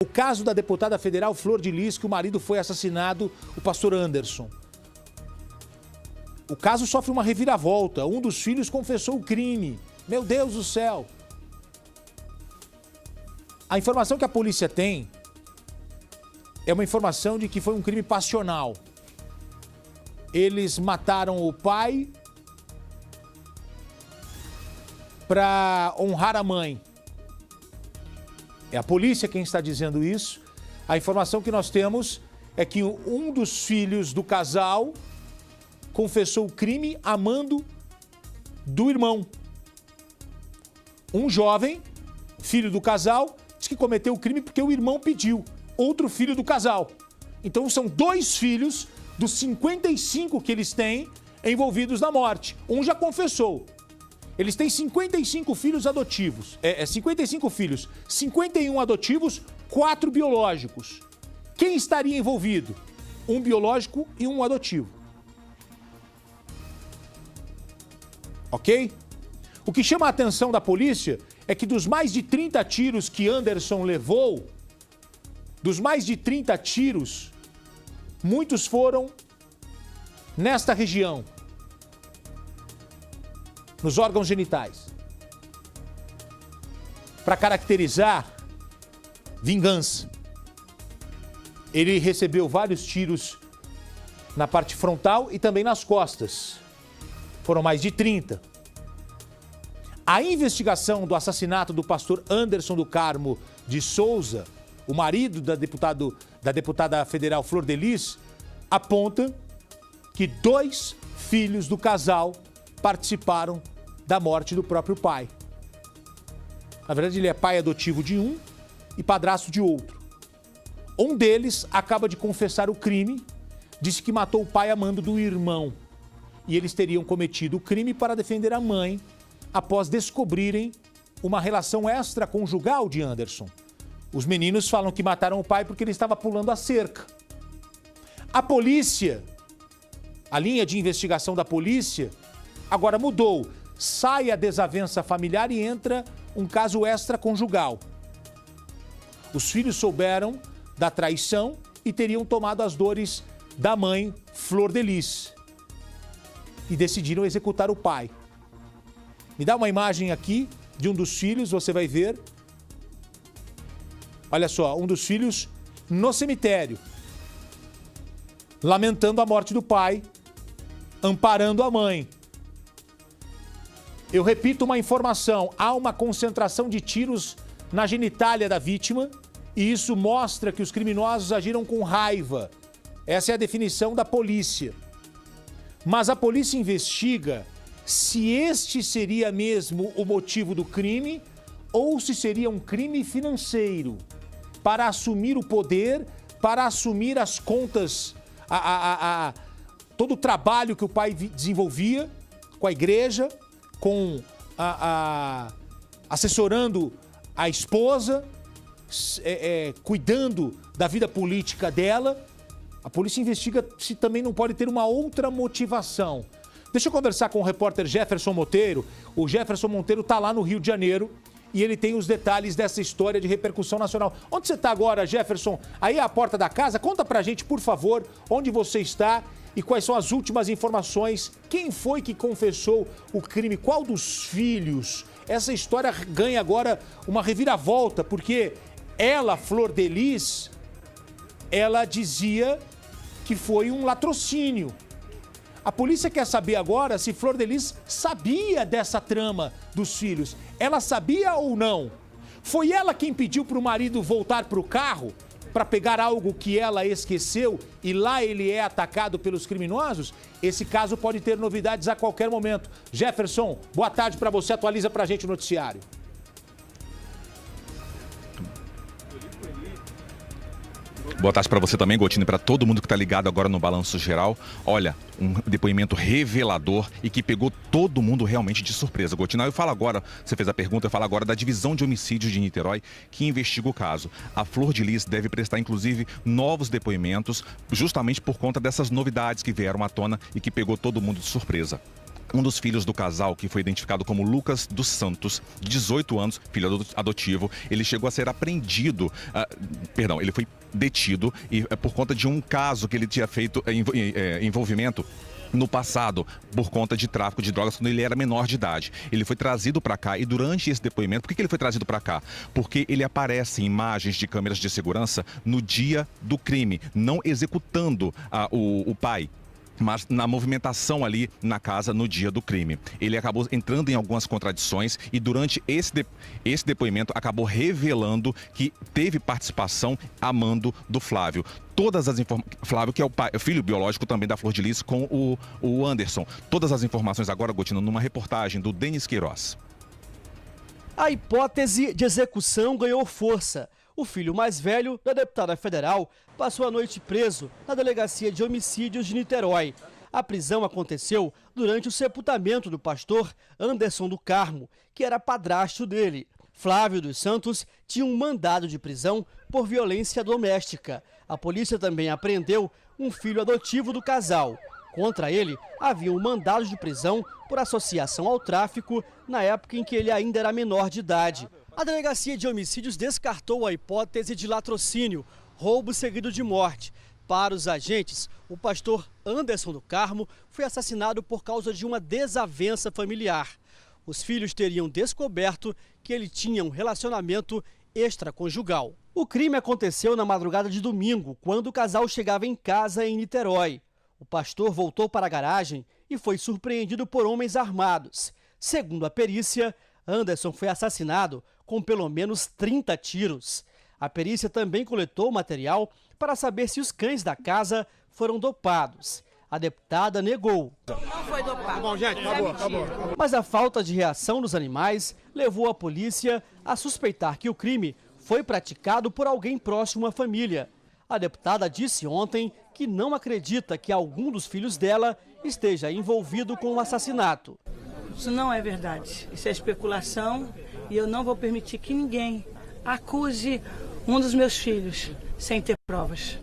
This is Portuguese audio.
O caso da deputada federal Flor de Lis, que o marido foi assassinado, o pastor Anderson. O caso sofre uma reviravolta. Um dos filhos confessou o crime. Meu Deus do céu! A informação que a polícia tem é uma informação de que foi um crime passional. Eles mataram o pai para honrar a mãe. É a polícia quem está dizendo isso. A informação que nós temos é que um dos filhos do casal confessou o crime amando do irmão. Um jovem, filho do casal, diz que cometeu o crime porque o irmão pediu. Outro filho do casal. Então são 2 filhos dos 55 que eles têm envolvidos na morte. Um já confessou. Eles têm 55 filhos adotivos. 55 filhos. 51 adotivos, 4 biológicos. Quem estaria envolvido? Um biológico e um adotivo. Ok? O que chama a atenção da polícia é que dos mais de 30 tiros que Anderson levou, dos mais de 30 tiros, muitos foram nesta região. Nos órgãos genitais. Para caracterizar vingança. Ele recebeu vários tiros na parte frontal e também nas costas. Foram mais de 30. A investigação do assassinato do pastor Anderson do Carmo de Souza, o marido da deputada federal Flor de Lis, aponta que 2 filhos do casal participaram da morte do próprio pai. Na verdade, ele é pai adotivo de um e padrasto de outro. Um deles acaba de confessar o crime, disse que matou o pai amando do irmão. E eles teriam cometido o crime para defender a mãe após descobrirem uma relação extraconjugal de Anderson. Os meninos falam que mataram o pai porque ele estava pulando a cerca. A polícia, a linha de investigação da polícia, agora mudou. Sai a desavença familiar e entra um caso extraconjugal. Os filhos souberam da traição e teriam tomado as dores da mãe, Flor de Lis, e decidiram executar o pai. Me dá uma imagem aqui de um dos filhos, você vai ver. Olha só, um dos filhos no cemitério, lamentando a morte do pai, amparando a mãe. Eu repito uma informação, há uma concentração de tiros na genitália da vítima e isso mostra que os criminosos agiram com raiva. Essa é a definição da polícia. Mas a polícia investiga se este seria mesmo o motivo do crime ou se seria um crime financeiro para assumir o poder, para assumir as contas, todo o trabalho que o pai desenvolvia com a igreja, com assessorando a esposa, cuidando da vida política dela. A polícia investiga se também não pode ter uma outra motivação. Deixa eu conversar com o repórter Jefferson Monteiro. O Jefferson Monteiro está lá no Rio de Janeiro e ele tem os detalhes dessa história de repercussão nacional. Onde você está agora, Jefferson? Aí é a porta da casa? Conta pra gente, por favor, onde você está e quais são as últimas informações. Quem foi que confessou o crime? Qual dos filhos? Essa história ganha agora uma reviravolta, porque ela, Flor de Lis, ela dizia que foi um latrocínio. A polícia quer saber agora se Flor de Lis sabia dessa trama dos filhos. Ela sabia ou não? Foi ela quem pediu para o marido voltar para o carro para pegar algo que ela esqueceu e lá ele é atacado pelos criminosos? Esse caso pode ter novidades a qualquer momento. Jefferson, boa tarde para você. Atualiza para a gente o noticiário. Boa tarde para você também, Gotino, e para todo mundo que está ligado agora no Balanço Geral. Olha, um depoimento revelador e que pegou todo mundo realmente de surpresa. Gotino, eu falo agora, você fez a pergunta, eu falo agora da Divisão de Homicídios de Niterói, que investiga o caso. A Flor de Lis deve prestar, inclusive, novos depoimentos, justamente por conta dessas novidades que vieram à tona e que pegou todo mundo de surpresa. Um dos filhos do casal, que foi identificado como Lucas dos Santos, de 18 anos, filho adotivo, ele chegou a ser apreendido, ele foi detido e por conta de um caso que ele tinha feito envolvimento no passado, por conta de tráfico de drogas, quando ele era menor de idade. Ele foi trazido para cá e durante esse depoimento, por que ele foi trazido para cá? Porque ele aparece em imagens de câmeras de segurança no dia do crime, não executando o pai, mas na movimentação ali na casa no dia do crime. Ele acabou entrando em algumas contradições e durante esse depoimento acabou revelando que teve participação a mando do Flávio. Todas as informações, Flávio, que é o filho biológico também da Flor de Lis, com o Anderson. Todas as informações agora, Gotino, numa reportagem do Denis Queiroz. A hipótese de execução ganhou força. O filho mais velho da deputada federal passou a noite preso na Delegacia de Homicídios de Niterói. A prisão aconteceu durante o sepultamento do pastor Anderson do Carmo, que era padrasto dele. Flávio dos Santos tinha um mandado de prisão por violência doméstica. A polícia também apreendeu um filho adotivo do casal. Contra ele, havia um mandado de prisão por associação ao tráfico na época em que ele ainda era menor de idade. A Delegacia de Homicídios descartou a hipótese de latrocínio, roubo seguido de morte. Para os agentes, o pastor Anderson do Carmo foi assassinado por causa de uma desavença familiar. Os filhos teriam descoberto que ele tinha um relacionamento extraconjugal. O crime aconteceu na madrugada de domingo, quando o casal chegava em casa em Niterói. O pastor voltou para a garagem e foi surpreendido por homens armados. Segundo a perícia, Anderson foi assassinado com pelo menos 30 tiros. A perícia também coletou material para saber se os cães da casa foram dopados. A deputada negou. Não foi dopado. Bom, gente, acabou. Mas a falta de reação dos animais levou a polícia a suspeitar que o crime foi praticado por alguém próximo à família. A deputada disse ontem que não acredita que algum dos filhos dela esteja envolvido com o assassinato. Isso não é verdade. Isso é especulação e eu não vou permitir que ninguém acuse um dos meus filhos sem ter provas.